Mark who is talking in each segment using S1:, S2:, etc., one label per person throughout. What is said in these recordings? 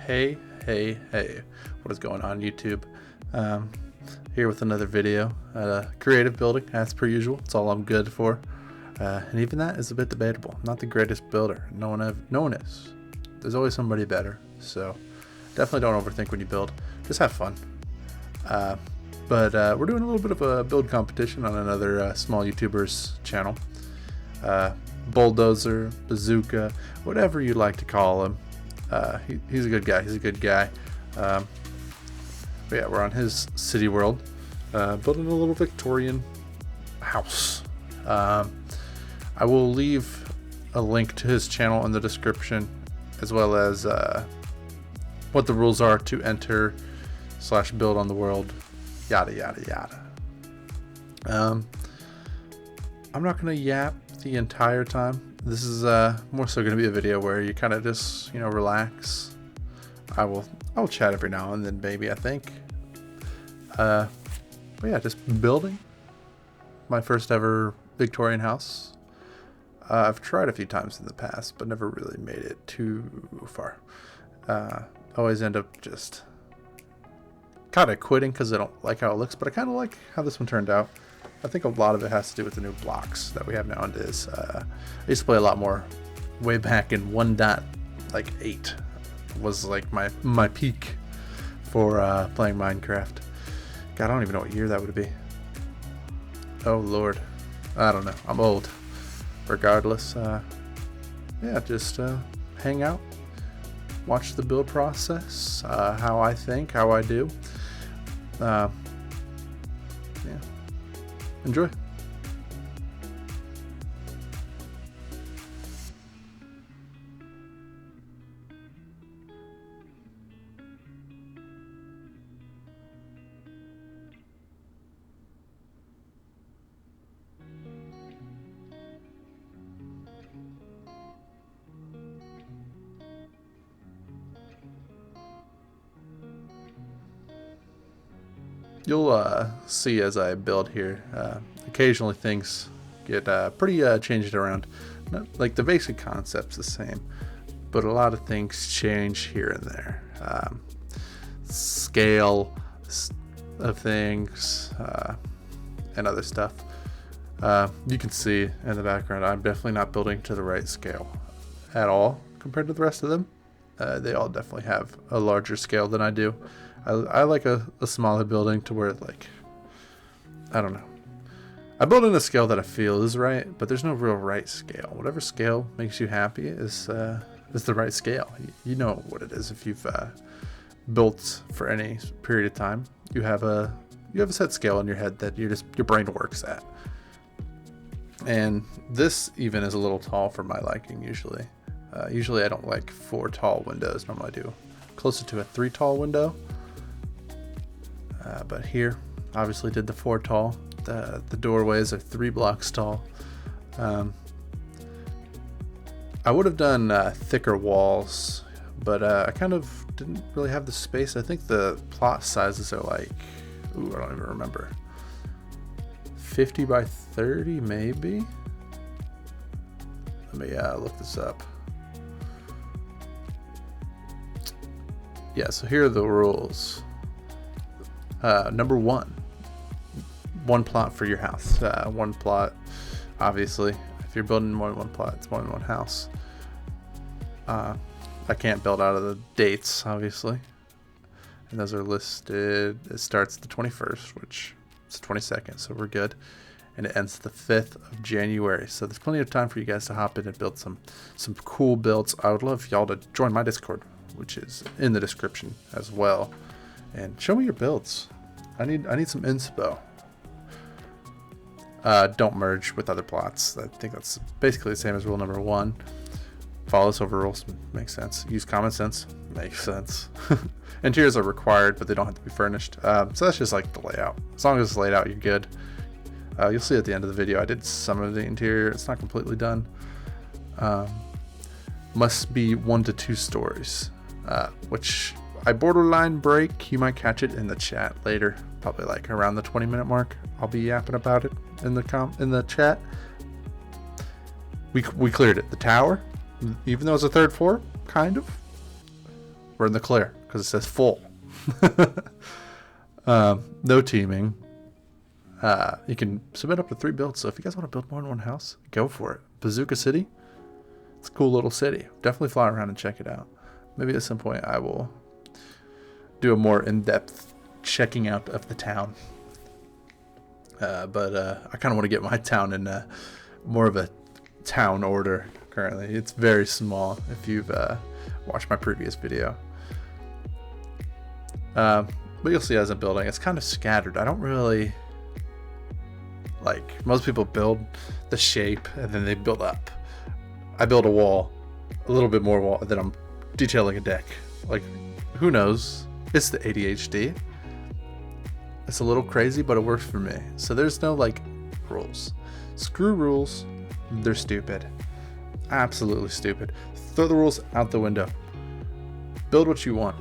S1: Hey, what is going on, YouTube? Here with another video, creative building as per usual. It's all I'm good for, and even that is a bit debatable. I'm not the greatest builder. No one is. There's always somebody better, so definitely don't overthink when you build. Just have fun. But we're doing a little bit of a build competition on another small YouTuber's channel. Bulldozer, bazooka, whatever you like to call him. He's a good guy. But yeah, we're on his city world, building a little Victorian house. I will leave a link to his channel in the description, as well as what the rules are to enter / build on the world, yada yada yada. I'm not gonna yap the entire time. This is more so going to be a video where you kind of just, relax. I'll chat every now and then, maybe, I think. But yeah, just building my first ever Victorian house. I've tried a few times in the past, but never really made it too far. Always end up just kind of quitting because I don't like how it looks, but I kind of like how this one turned out. I think a lot of it has to do with the new blocks that we have nowadays. I used to play a lot more way back in 1.8 was like my peak for playing Minecraft. God, I don't even know what year that would be. Oh Lord, I don't know. I'm old. Regardless, yeah, just hang out, watch the build process, how I think, how I do. Yeah. Enjoy. You'll see as I build here, occasionally things get pretty changed around. Like the basic concept's the same, but a lot of things change here and there. Scale of things and other stuff. You can see in the background I'm definitely not building to the right scale at all compared to the rest of them. They all definitely have a larger scale than I do. I like a smaller building to where, like, I don't know. I build in a scale that I feel is right, but there's no real right scale. Whatever scale makes you happy is the right scale. You know what it is if you've built for any period of time. You have a set scale in your head that your brain works at. And this even is a little tall for my liking usually. Usually I don't like 4 tall windows. Normally I do closer to a 3 tall window. But here, obviously did the 4 tall. The doorways are 3 blocks tall. I would have done thicker walls, but I kind of didn't really have the space. I think the plot sizes are like, I don't even remember. 50 by 30, maybe? Let me look this up. Yeah, so here are the rules. Number 1 plot for your house. 1 plot, obviously. If you're building more than 1 plot, it's more than 1 house. I can't build out of the dates, obviously. And those are listed. It starts the 21st, which is the 22nd, so we're good. And it ends the 5th of January. So there's plenty of time for you guys to hop in and build some cool builds. I would love y'all to join my Discord, which is in the description as well. And show me your builds. I need some inspo. Don't merge with other plots. I think that's basically the same as rule number 1. Follow this over rules. Makes sense. Use common sense. Makes sense. Interiors are required, but they don't have to be furnished. So that's just like the layout. As long as it's laid out, you're good. You'll see at the end of the video, I did some of the interior. It's not completely done. Must be 1 to 2 stories, which I borderline break. You might catch it in the chat later, probably like around the 20-minute mark. I'll be yapping about it in the chat. We cleared it. The tower, even though it's a 3rd floor, kind of. we're in the clear because it says full. No teaming. You can submit up to 3 builds, so if you guys want to build more than one house, go for it. Bazooka City, it's a cool little city. Definitely fly around and check it out. Maybe at some point I will do a more in-depth checking out of the town. But I kind of want to get my town in more of a town order currently. It's very small if you've watched my previous video. But you'll see as I'm building, it's kind of scattered. I don't really... Like, most people build the shape and then they build up. I build a wall, a little bit more wall, and then I'm detailing a deck. Like, who knows? It's the ADHD. It's a little crazy, but it works for me. So there's no, like, rules. Screw rules. They're stupid. Absolutely stupid. Throw the rules out the window. Build what you want.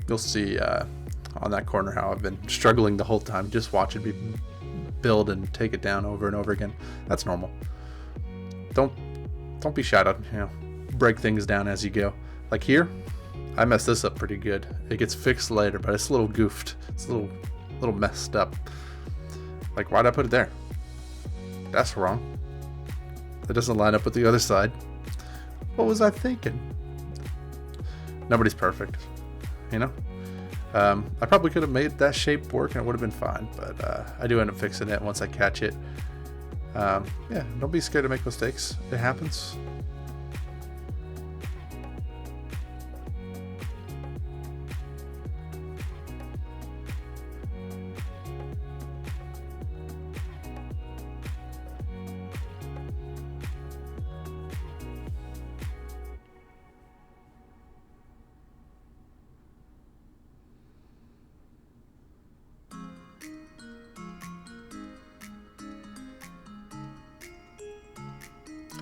S1: You'll see on that corner how I've been struggling the whole time, just watching me build and take it down over and over again. That's normal. Don't be shy to, break things down as you go. Like here, I messed this up pretty good. It gets fixed later, but it's a little goofed. It's a little messed up. Like, why'd I put it there? That's wrong. It doesn't line up with the other side. What was I thinking? Nobody's perfect. I probably could have made that shape work and it would have been fine, but I do end up fixing it once I catch it. Yeah, don't be scared to make mistakes. It happens.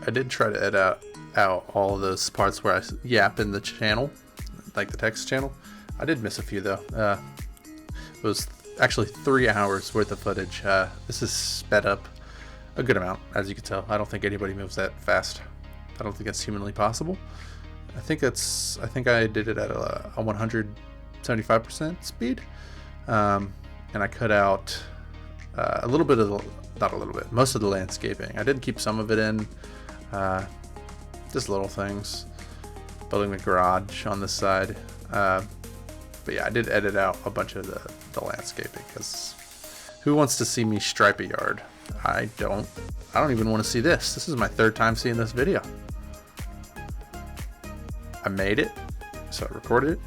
S1: I did try to edit out all of those parts where I yap in the channel, like the text channel. I did miss a few though. It was actually 3 hours worth of footage. This is sped up a good amount, as you can tell. I don't think anybody moves that fast. I don't think that's humanly possible. I think I did it at a 175% speed, and I cut out a little bit of most of the landscaping. I did keep some of it in. Just little things, building the garage on this side, but yeah, I did edit out a bunch of the landscaping, because who wants to see me stripe a yard? I don't even want to see this. This is my 3rd time seeing this video. I made it, so I recorded it,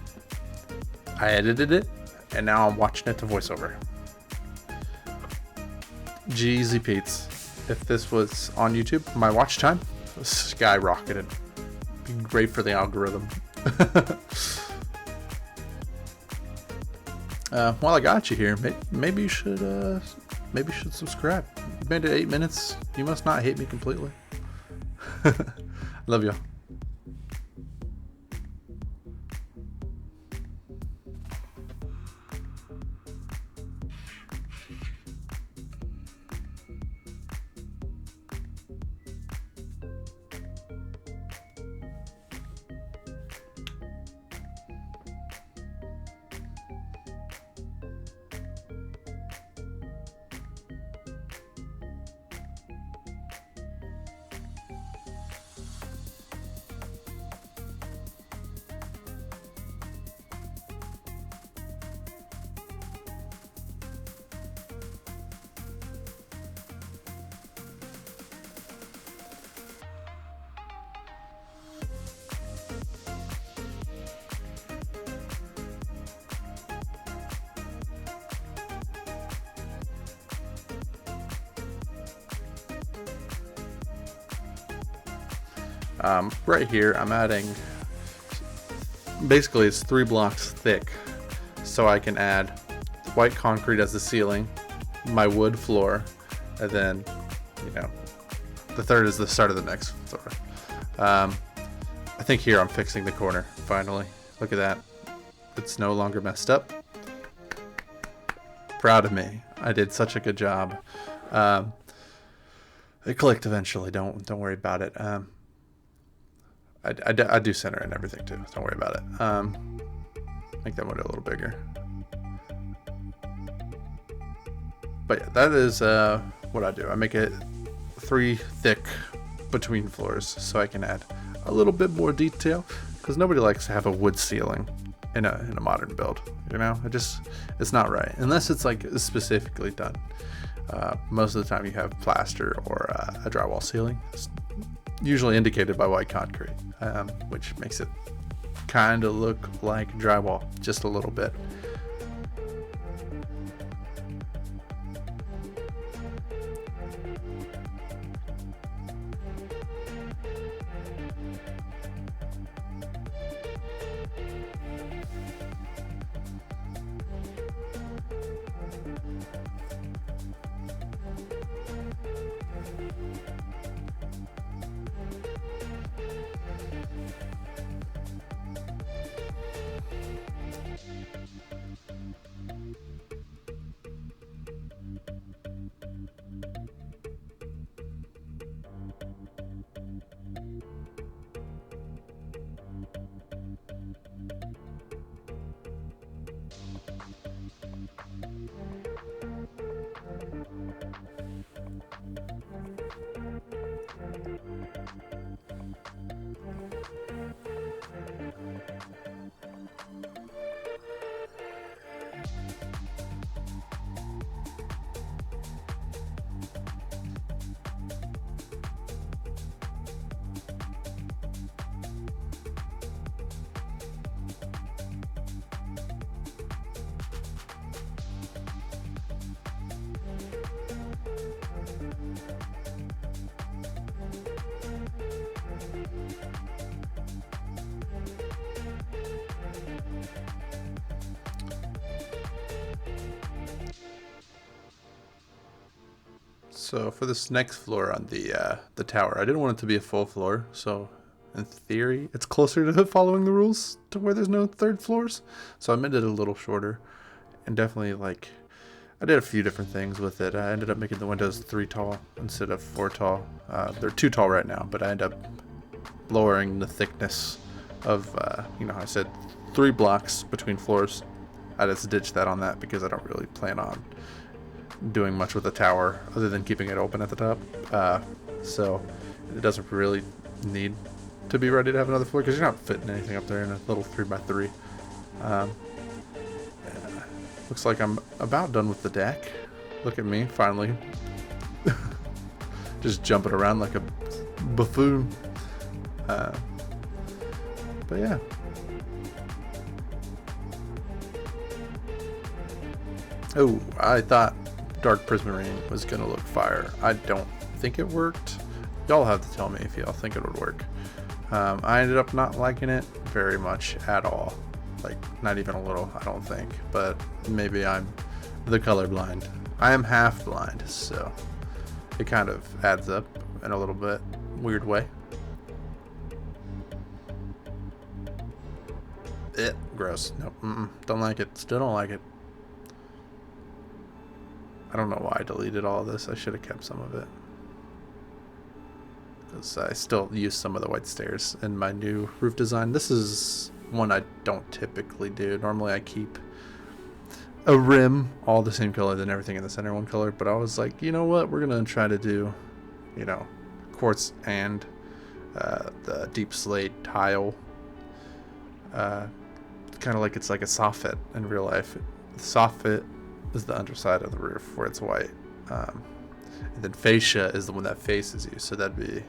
S1: I edited it, and now I'm watching it to voiceover. Jeezy Pete's. If this was on YouTube, my watch time skyrocketed. Be great for the algorithm. While I got you here, maybe you should subscribe. You made it 8 minutes. You must not hate me completely. Love y'all. Right here, I'm adding, basically it's 3 blocks thick, so I can add white concrete as the ceiling, my wood floor, and then, you know, the third is the start of the next floor. I think here I'm fixing the corner, finally. Look at that. It's no longer messed up. Proud of me. I did such a good job. It clicked eventually. Don't worry about it. I do center and everything too. Don't worry about it. Make that window a little bigger. But yeah, that is what I do. I make it 3 thick between floors so I can add a little bit more detail, because nobody likes to have a wood ceiling in a modern build. You know, it's not right unless it's like specifically done. Most of the time you have plaster or a drywall ceiling. It's usually indicated by white concrete, which makes it kind of look like drywall just a little bit. So for this next floor on the tower, I didn't want it to be a full floor, so in theory it's closer to following the rules to where there's no third floors. So I made it a little shorter, and definitely like I did a few different things with it. I ended up making the windows 3 tall instead of 4 tall. They're 2 tall right now, but I ended up lowering the thickness of you know, I said 3 blocks between floors. I just ditched that on that because I don't really plan on doing much with the tower other than keeping it open at the top, so it doesn't really need to be ready to have another floor because you're not fitting anything up there in a little 3x3. Looks like I'm about done with the deck. Look at me finally just jumping around like a buffoon, but yeah. Oh, I thought dark prismarine was gonna look fire. I don't think it worked. Y'all have to tell me if y'all think it would work. I ended up not liking it very much at all. Like, not even a little, I don't think. But maybe I'm the colorblind. I am half blind, so it kind of adds up in a little bit weird way. Gross. Nope. Don't like it. Still don't like it. I don't know why I deleted all of this. I should have kept some of it, because I still use some of the white stairs in my new roof design. This is one I don't typically do. Normally I keep a rim all the same color, then everything in the center one color, but I was like, you know what, we're gonna try to do, you know, quartz and the deep slate tile, kind of like it's like a soffit in real life. The soffit is the underside of the roof where it's white, and then fascia is the one that faces you, so that'd be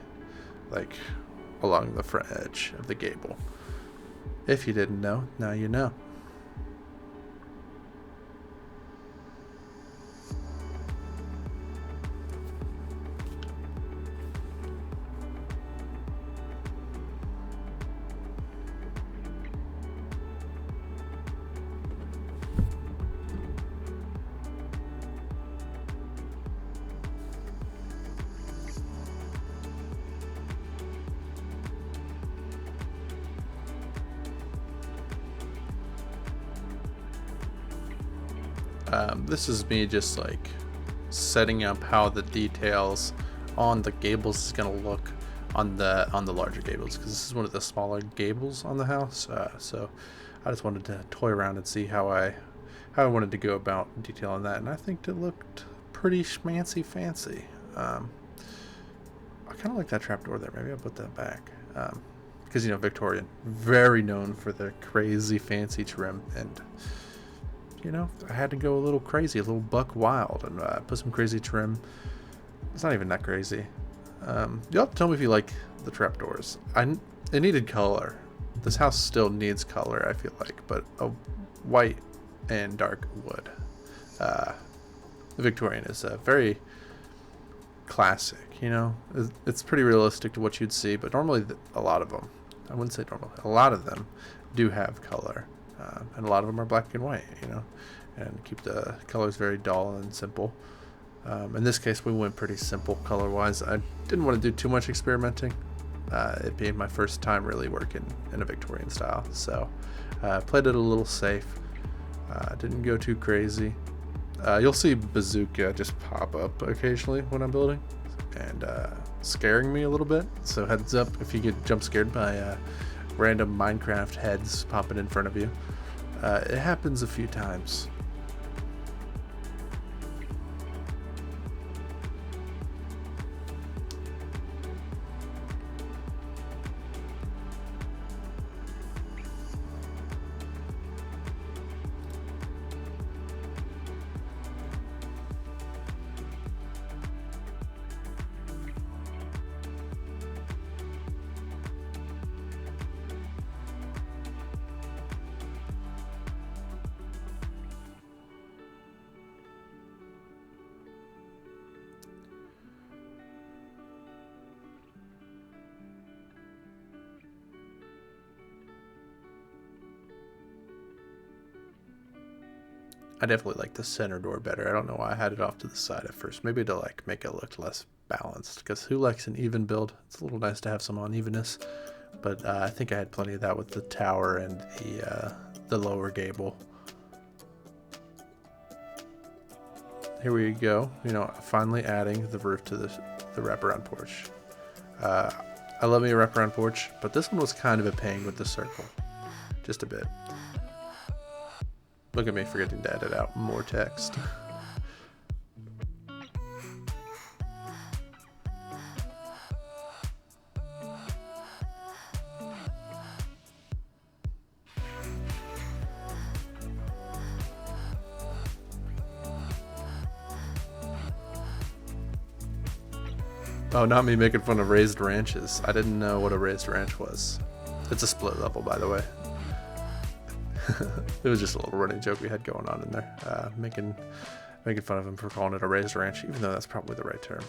S1: like along the front edge of the gable. If you didn't know, now you know. This is me just like setting up how the details on the gables is going to look on the larger gables, because this is one of the smaller gables on the house. So I just wanted to toy around and see how I wanted to go about detailing that, and I think it looked pretty schmancy fancy. I kind of like that trapdoor there. Maybe I'll put that back, because you know, Victorian, very known for their crazy fancy trim, and you know, I had to go a little crazy, a little buck wild, and put some crazy trim. It's not even that crazy. You'll have to tell me if you like the trapdoors. It needed color. This house still needs color, I feel like, but a white and dark wood. The Victorian is very classic, you know. It's pretty realistic to what you'd see, but normally a lot of them, I wouldn't say normally, a lot of them do have color, and a lot of them are black and white, you know, and keep the colors very dull and simple. In this case, we went pretty simple color-wise. I didn't want to do too much experimenting, it being my first time really working in a Victorian style, so played it a little safe. Didn't go too crazy. You'll see bazooka just pop up occasionally when I'm building, and scaring me a little bit, so heads up if you get jump scared by random Minecraft heads popping in front of you. It happens a few times. I definitely like the center door better. I don't know why I had it off to the side at first. Maybe to like make it look less balanced, because who likes an even build? It's a little nice to have some unevenness, but I think I had plenty of that with the tower and the lower gable. Here we go. You know, finally adding the roof to the wraparound porch. I love me a wraparound porch, but this one was kind of a pain with the circle, just a bit. Look at me forgetting to edit out more text. Oh, not me making fun of raised ranches. I didn't know what a raised ranch was. It's a split level, by the way. It was just a little running joke we had going on in there, making fun of him for calling it a raised ranch, even though that's probably the right term.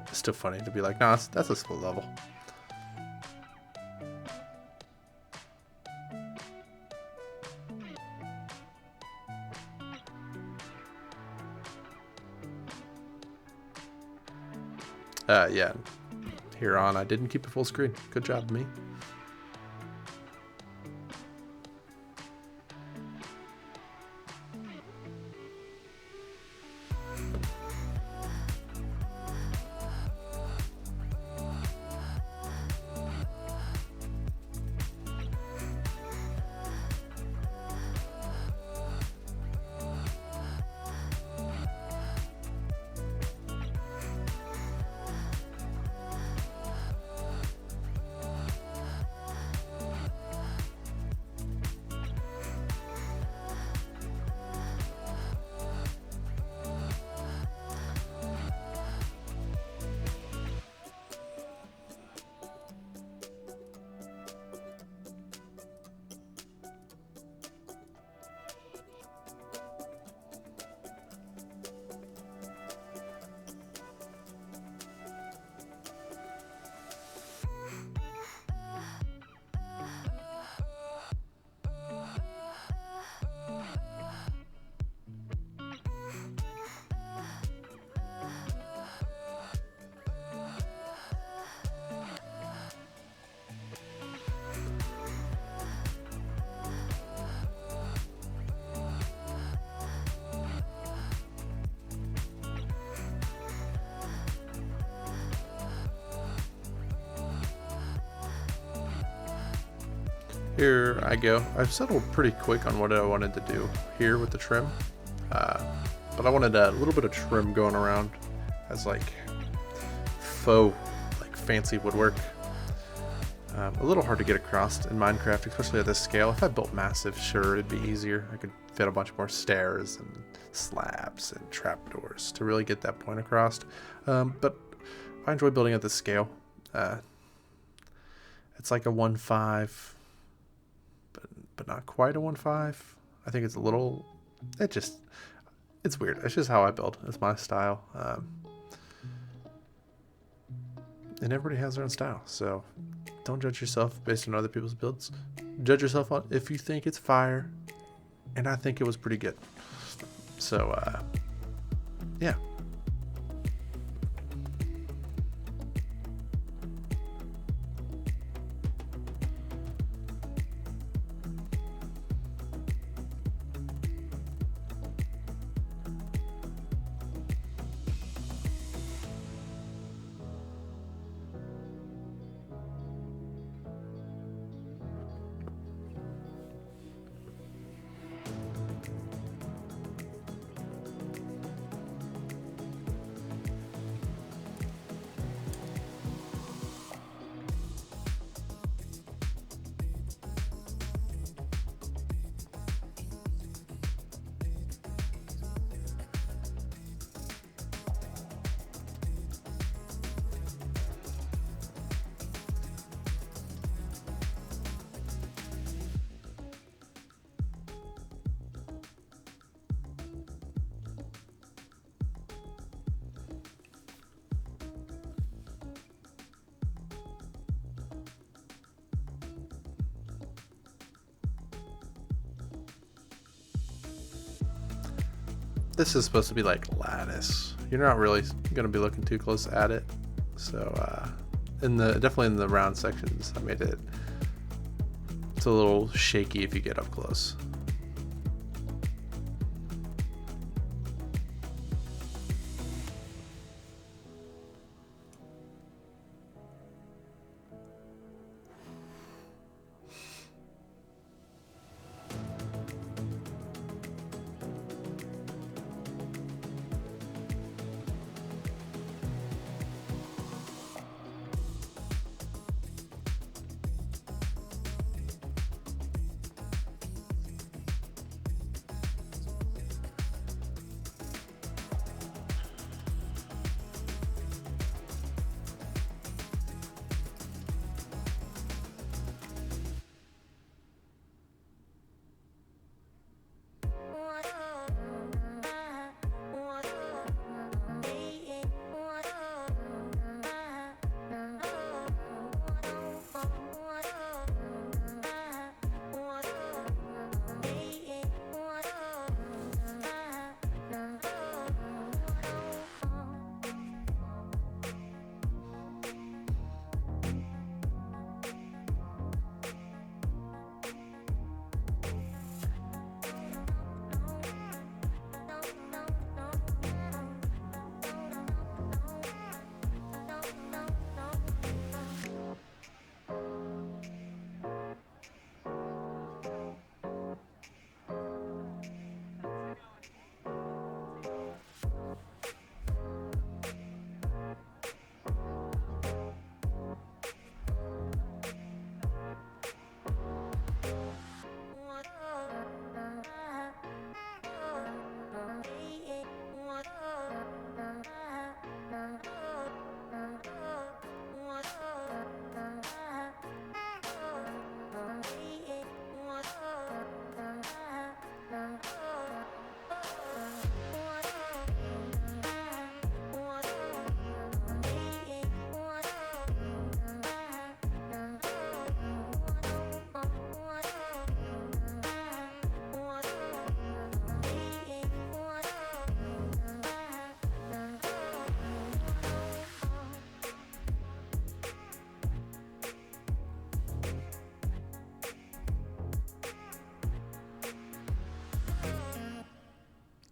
S1: It's still funny to be like, nah, that's a split level. Yeah, here on, I didn't keep it full screen. Good job, me. here I go. I've settled pretty quick on what I wanted to do here with the trim, but I wanted a little bit of trim going around as like faux, like fancy woodwork. A little hard to get across in Minecraft, especially at this scale. If I built massive, sure, it'd be easier. I could fit a bunch more stairs and slabs and trapdoors to really get that point across. But I enjoy building at this scale. It's like a 1.5, but not quite a 1.5. I think it's a little. It's weird. It's just how I build. It's my style. And everybody has their own style, so don't judge yourself based on other people's builds. Judge yourself on if you think it's fire, and I think it was pretty good. So, yeah. This is supposed to be like lattice. You're not really going to be looking too close at it. So definitely in the round sections, I made it. It's a little shaky if you get up close.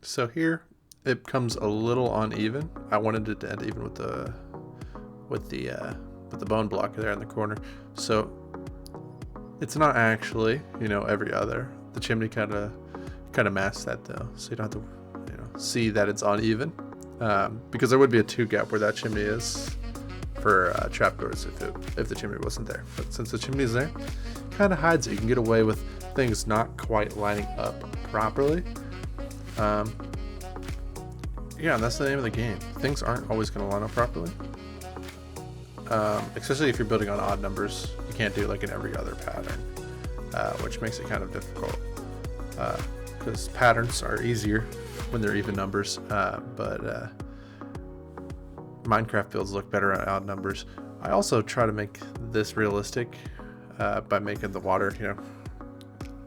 S1: So here it comes a little uneven. I wanted it to end even with the bone block there in the corner. So It's not actually, you know, every other. The chimney kind of masks that though, so you don't have to, you know, see that it's uneven. Because there would be a 2 gap where that chimney is for trapdoors if the chimney wasn't there. But since the chimney is there, kind of hides it. You can get away with things not quite lining up properly. Yeah, and that's the name of the game. Things aren't always going to line up properly. Especially if you're building on odd numbers. You can't do like in every other pattern, which makes it kind of difficult. Because patterns are easier when they're even numbers, but Minecraft builds look better on odd numbers. I also try to make this realistic by making the water, you know,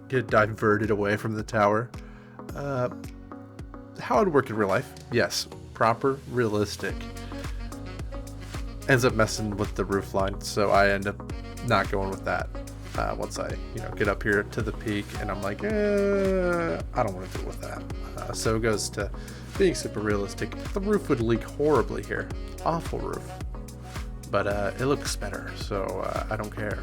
S1: get diverted away from the tower. How it would work in real life, yes, proper, realistic. Ends up messing with the roof line, so I end up not going with that. Once I, you know, get up here to the peak, and I'm like, I don't want to deal with that. So it goes to being super realistic. The roof would leak horribly here, awful roof, but it looks better, so I don't care.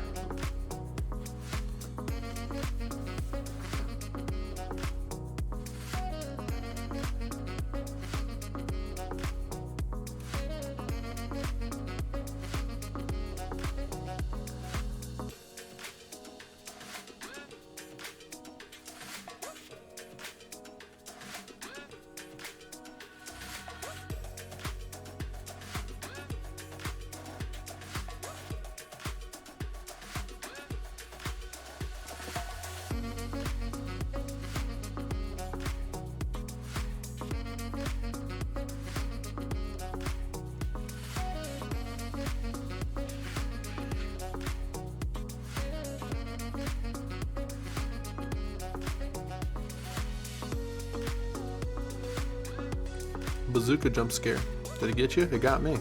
S1: Bazooka jump scare. Did it get you? It got me.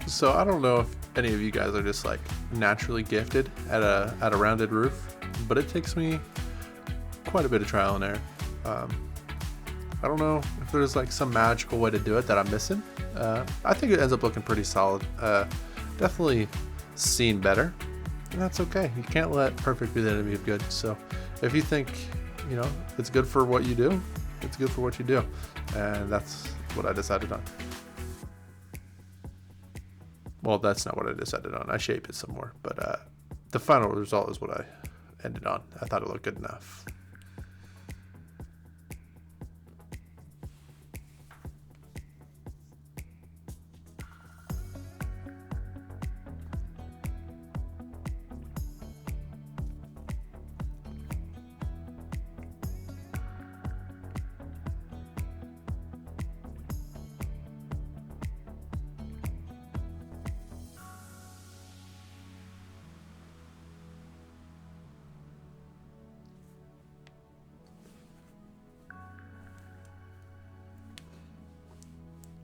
S1: So I don't know if any of you guys are just like naturally gifted at a rounded roof, but it takes me quite a bit of trial and error. I don't know if there's like some magical way to do it that I'm missing. I think it ends up looking pretty solid. Definitely seen better, and that's okay. You can't let perfect be the enemy of good. So if you think, you know, it's good for what you do, it's good for what you do, and that's what I decided on. Well, that's not what I decided on. I shaped it some more, but the final result is what I ended on. I thought it looked good enough.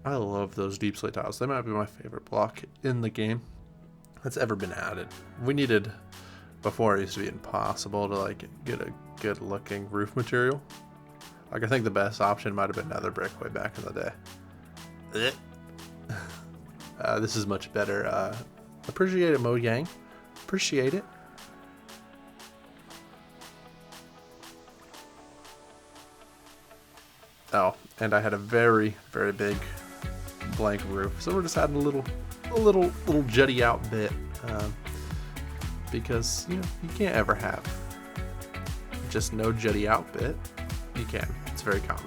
S1: I love those deep slate tiles. They might be my favorite block in the game that's ever been added. We needed, before it used to be impossible to like get a good looking roof material. Like I think the best option might have been nether brick way back in the day. This is much better. Appreciate it, Mo Yang. Appreciate it. Oh, and I had a very, very big blank roof, so we're just adding a little jutty out bit, because you can't ever have just no jutty out bit. You can. It's very common.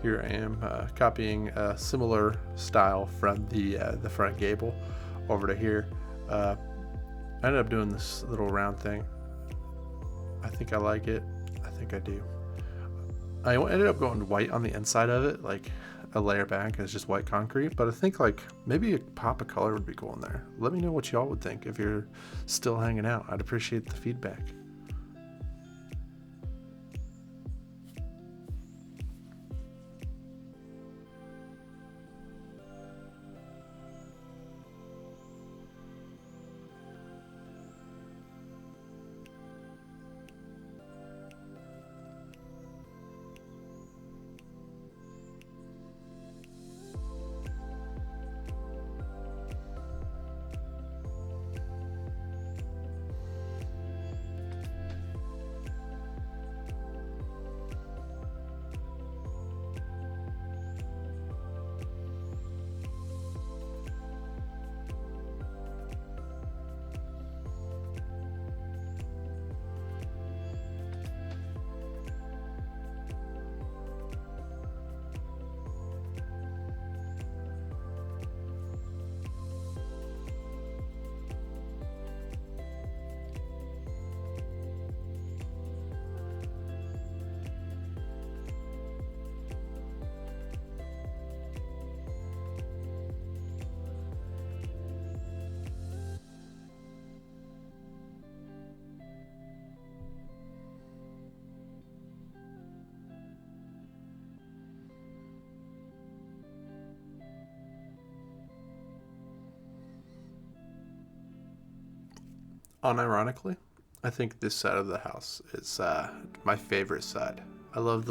S1: Here I am copying a similar style from the front gable over to here. I ended up doing this little round thing. I think I like it. I think I do. I ended up going white on the inside of it, like a layer back is just white concrete, but I think like maybe a pop of color would be cool in there. Let me know what y'all would think if you're still hanging out. I'd appreciate the feedback. Unironically, I think this side of the house is my favorite side. I love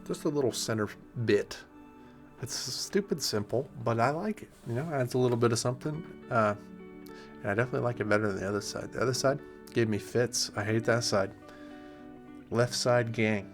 S1: just the little center bit. It's stupid simple, but I like it. Adds a little bit of something. And I definitely like it better than the other side. The other side gave me fits. I hate that side. Left side gang.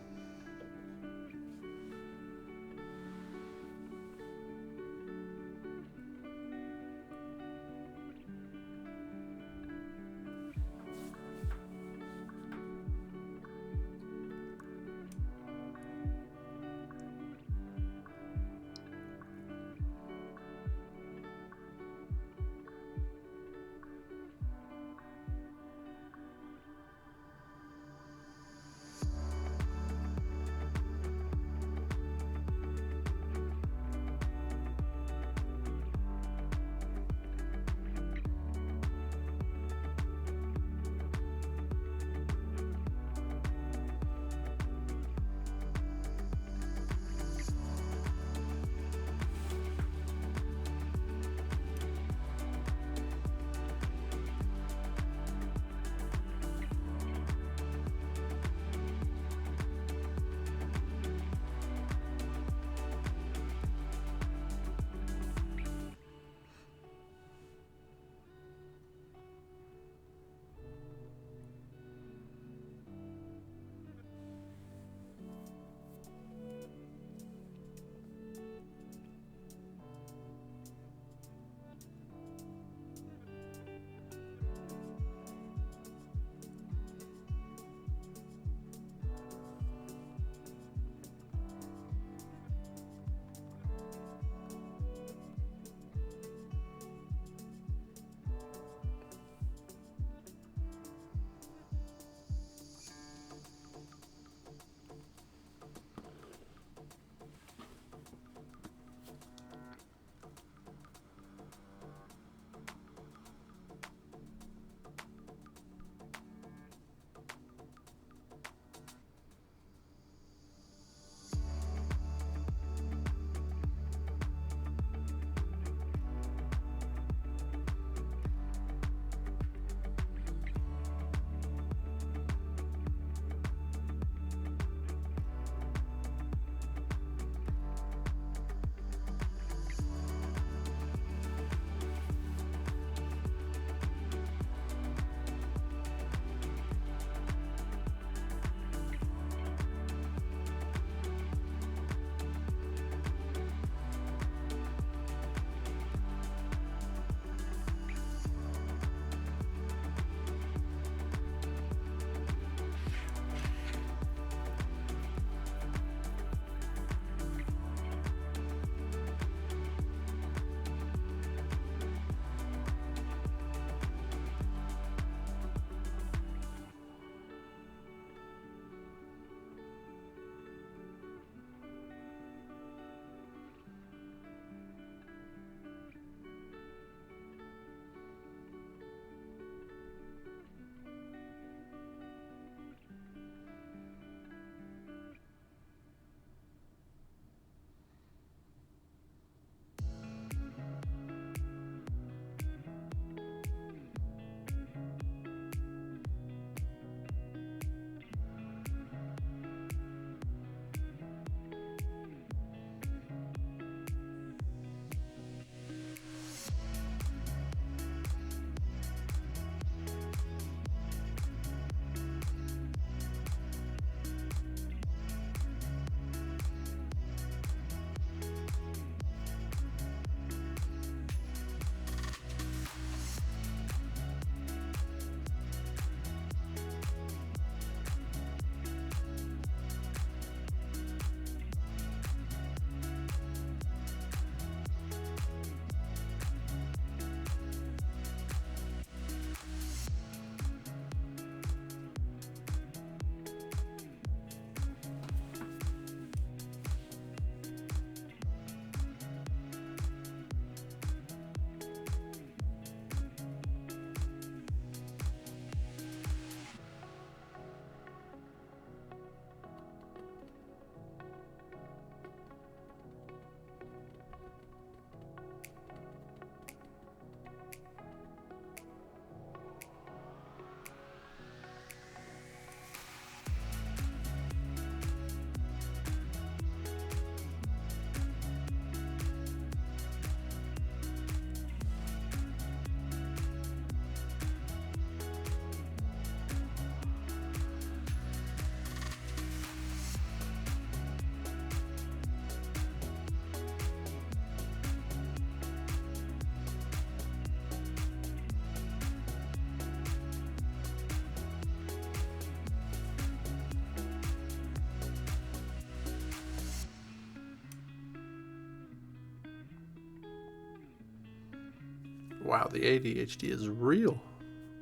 S1: Wow, the ADHD is real.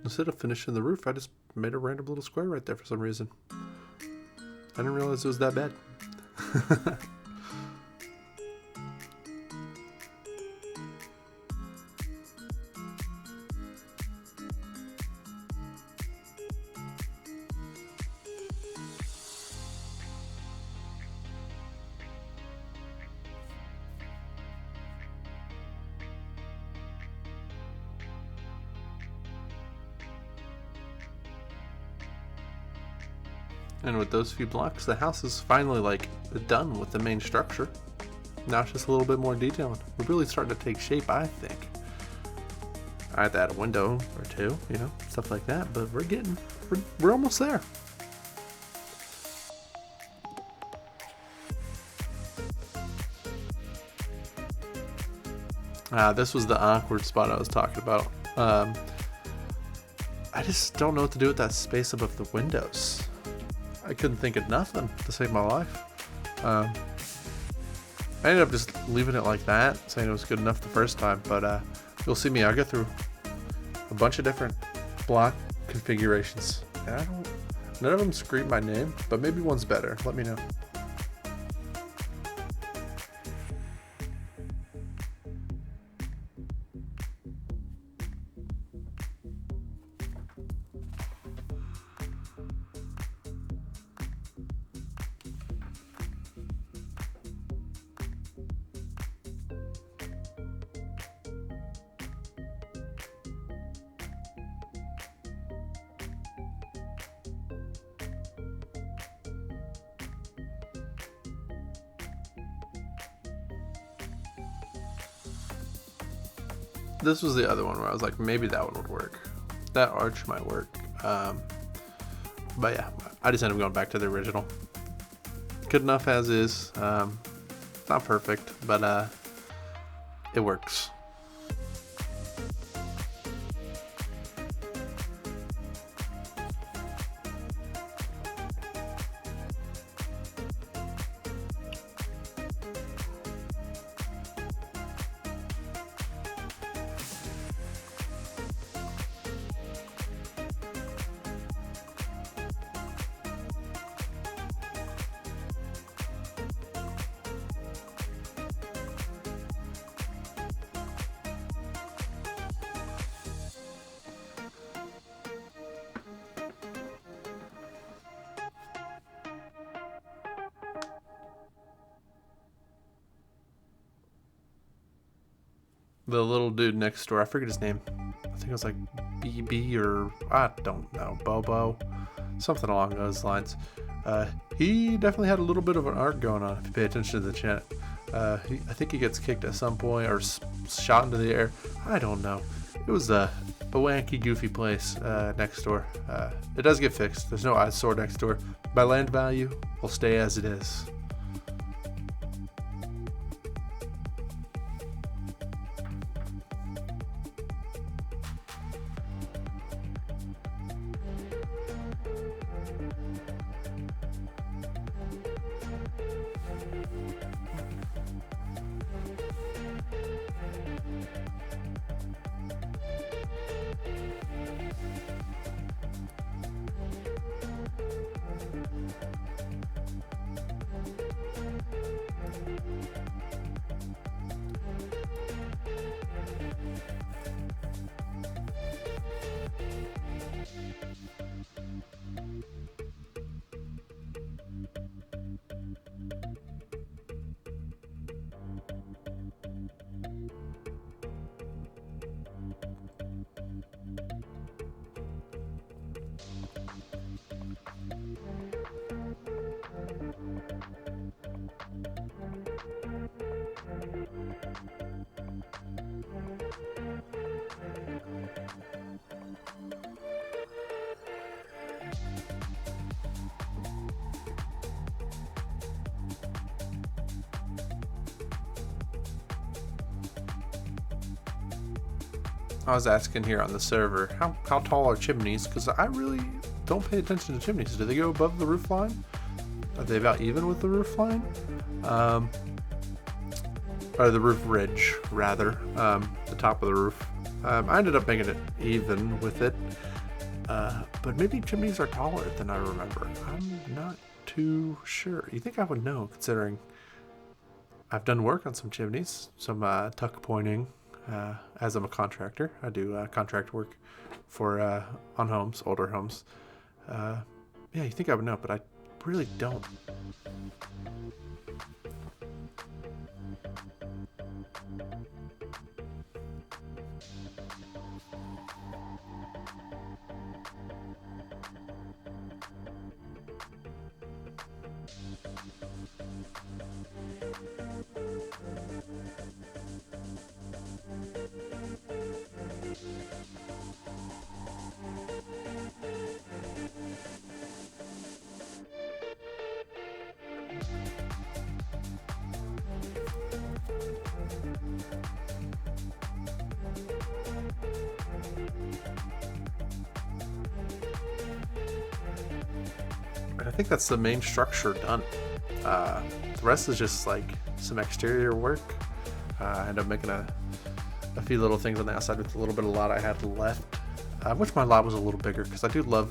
S1: Instead of finishing the roof, I just made a random little square right there for some reason. I didn't realize it was that bad. And with those few blocks, the house is finally like done with the main structure. Now it's just a little bit more detailed. We're really starting to take shape, I think. I had to add a window or two, you know, stuff like that, but we're almost there. This was the awkward spot I was talking about. I just don't know what to do with that space above the windows. I couldn't think of nothing to save my life. I ended up just leaving it like that, saying it was good enough the first time, but you'll see me, I'll go through a bunch of different block configurations. And none of them scream my name, but maybe one's better. Let me know. This was the other one where I was like, maybe that one would work. That arch might work. But yeah, I just ended up going back to the original. Good enough as is. Not perfect, but it works. The little dude next door, I forget his name. I think it was like BB or I don't know, Bobo, something along those lines. He definitely had a little bit of an arc going on if you pay attention to the chat. I think he gets kicked at some point or shot into the air. I don't know. It was a wanky, goofy place next door. It does get fixed. There's no eyesore next door. My land value will stay as it is. I was asking here on the server, how tall are chimneys? Because I really don't pay attention to chimneys. Do they go above the roof line? Are they about even with the roof line? Or the roof ridge, rather. The top of the roof. I ended up making it even with it. But maybe chimneys are taller than I remember. I'm not too sure. You think I would know, considering I've done work on some chimneys, some tuck pointing. As I'm a contractor, I do contract work for on homes, older homes. Yeah, you think I would know, but I really don't. I think that's the main structure done. The rest is just like some exterior work. I ended up making a few little things on the outside with a little bit of lot I had left. I wish my lot was a little bigger because I want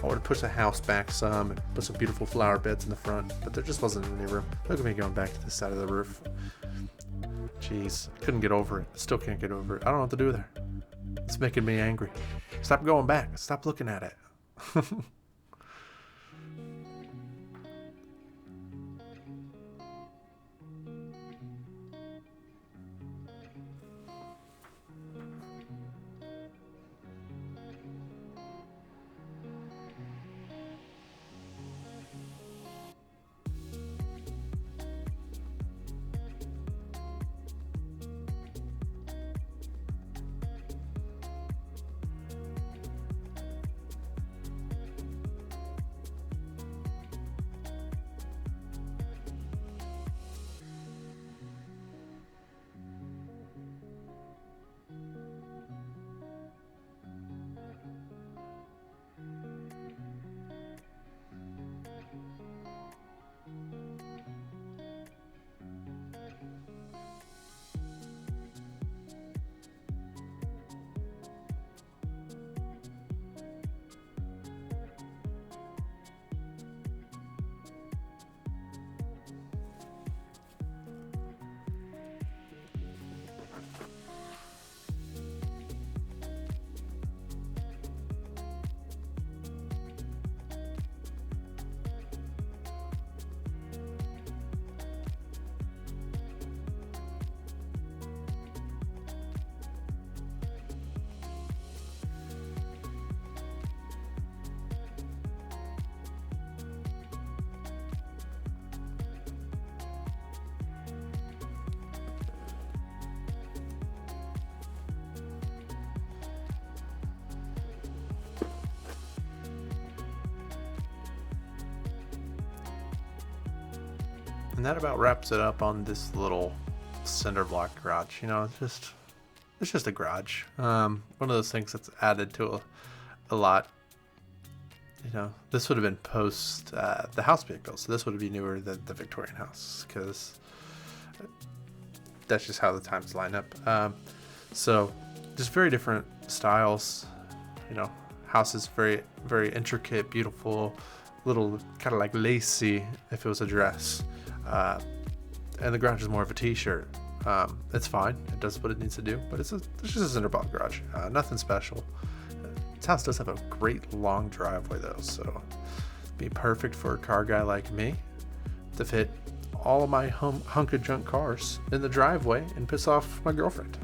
S1: to push the house back some and put some beautiful flower beds in the front, but there just wasn't any room. Look at me going back to this side of the roof. Jeez, I couldn't get over it. Still can't get over it. I don't know what to do there. It's making me angry. Stop going back. Stop looking at it. And that about wraps it up on this little cinder block garage. You know, it's just a garage. One of those things that's added to a lot. You know, this would have been post the house being built, so this would be newer than the Victorian house, because that's just how the times line up. So just very different styles. You know, house is very, very intricate, beautiful, little kind of like lacy if it was a dress. And the garage is more of a t-shirt. It's fine. It does what it needs to do, but it's just a cinder block garage. Nothing special. This house does have a great long driveway though, so it'd be perfect for a car guy like me to fit all of my hunk of junk cars in the driveway and piss off my girlfriend.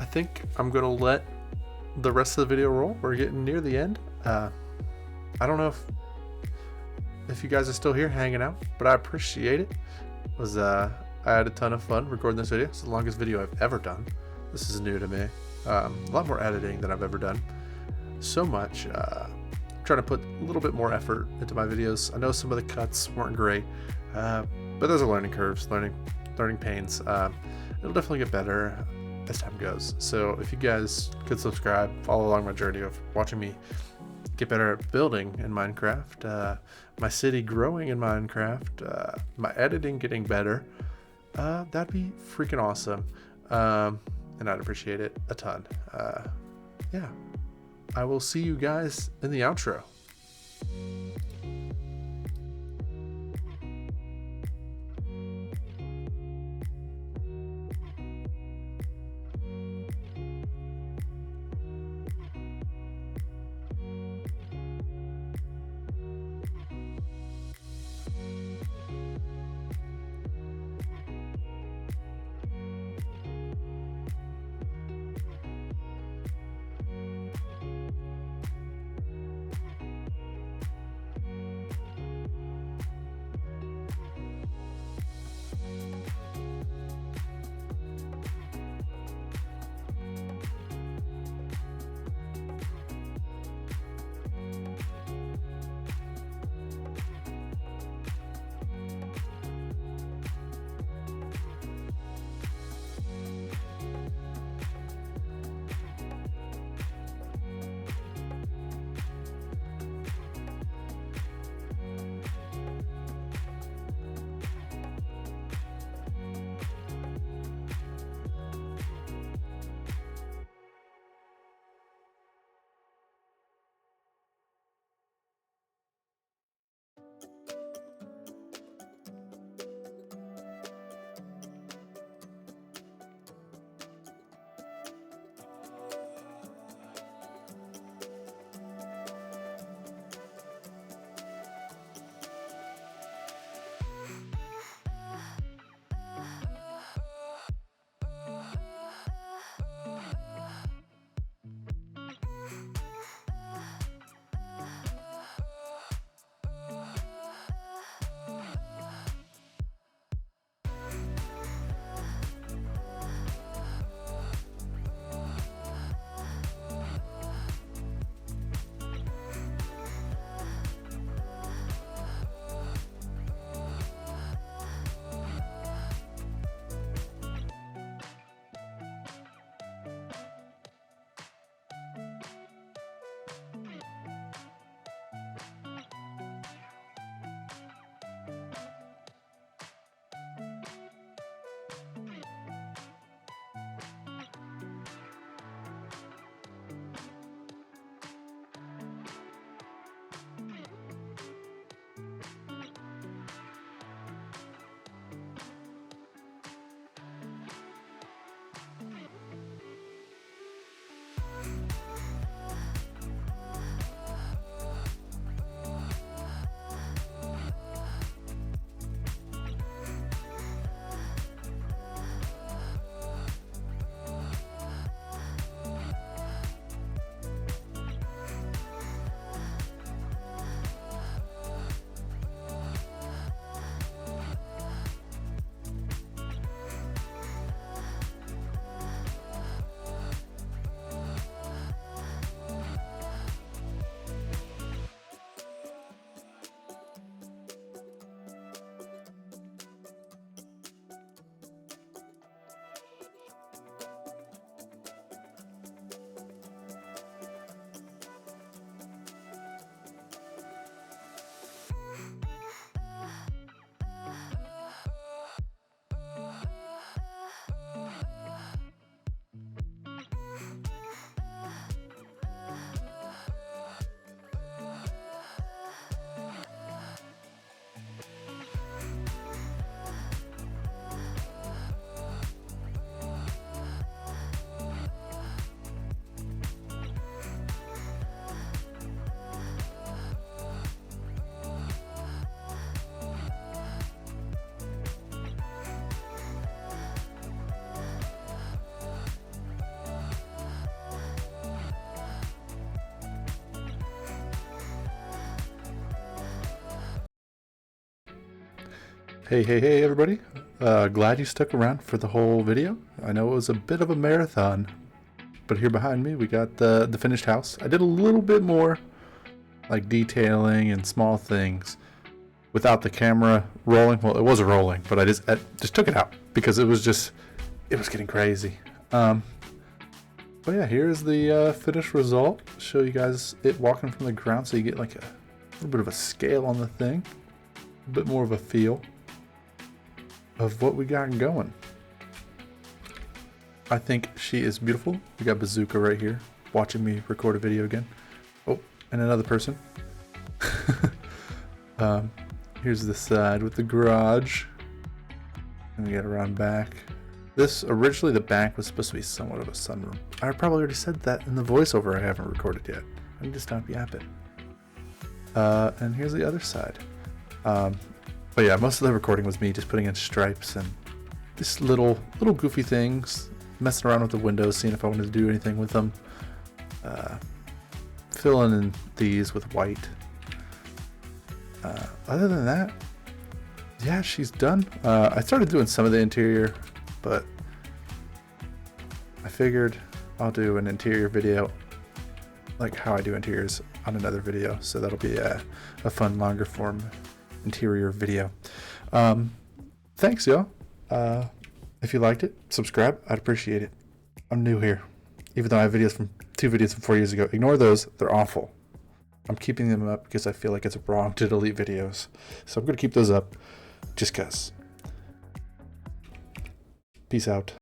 S1: I think I'm gonna let the rest of the video roll. We're getting near the end. I don't know if you guys are still here hanging out, but I appreciate it. I had a ton of fun recording this video. It's the longest video I've ever done. This is new to me. A lot more editing than I've ever done. So much. Trying to put a little bit more effort into my videos. I know some of the cuts weren't great, but those are learning curves, learning pains. It'll definitely get better as time goes. So if you guys could subscribe, follow along my journey of watching me get better at building in Minecraft, my city growing in Minecraft, my editing getting better, that'd be freaking awesome. And I'd appreciate it a ton. Yeah. I will see you guys in the outro. Hey everybody. Glad you stuck around for the whole video. I know it was a bit of a marathon, but here behind me we got the finished house. I did a little bit more like detailing and small things without the camera rolling. Well, it was rolling, but I just took it out because it was getting crazy. But yeah, here's the finished result. Show you guys it walking from the ground so you get like a little bit of a scale on the thing, a bit more of a feel of what we got going. I think she is beautiful. We got Bazooka right here watching me record a video again. Oh, and another person. Here's the side with the garage, and we get around back. This originally the back was supposed to be somewhat of a sunroom. I probably already said that in the voiceover I haven't recorded yet. I need to stop yapping. And here's the other side. But yeah, most of the recording was me just putting in stripes and just little goofy things, messing around with the windows, seeing if I wanted to do anything with them. Filling in these with white. Other than that, yeah, she's done. I started doing some of the interior, but I figured I'll do an interior video, like how I do interiors, on another video. So that'll be a fun, longer form interior video. Thanks, y'all. If you liked it, subscribe. I'd appreciate it. I'm new here, even though I have two videos from 4 years ago. Ignore those. They're awful. I'm keeping them up because I feel like it's wrong to delete videos. So I'm going to keep those up just 'cause. Peace out.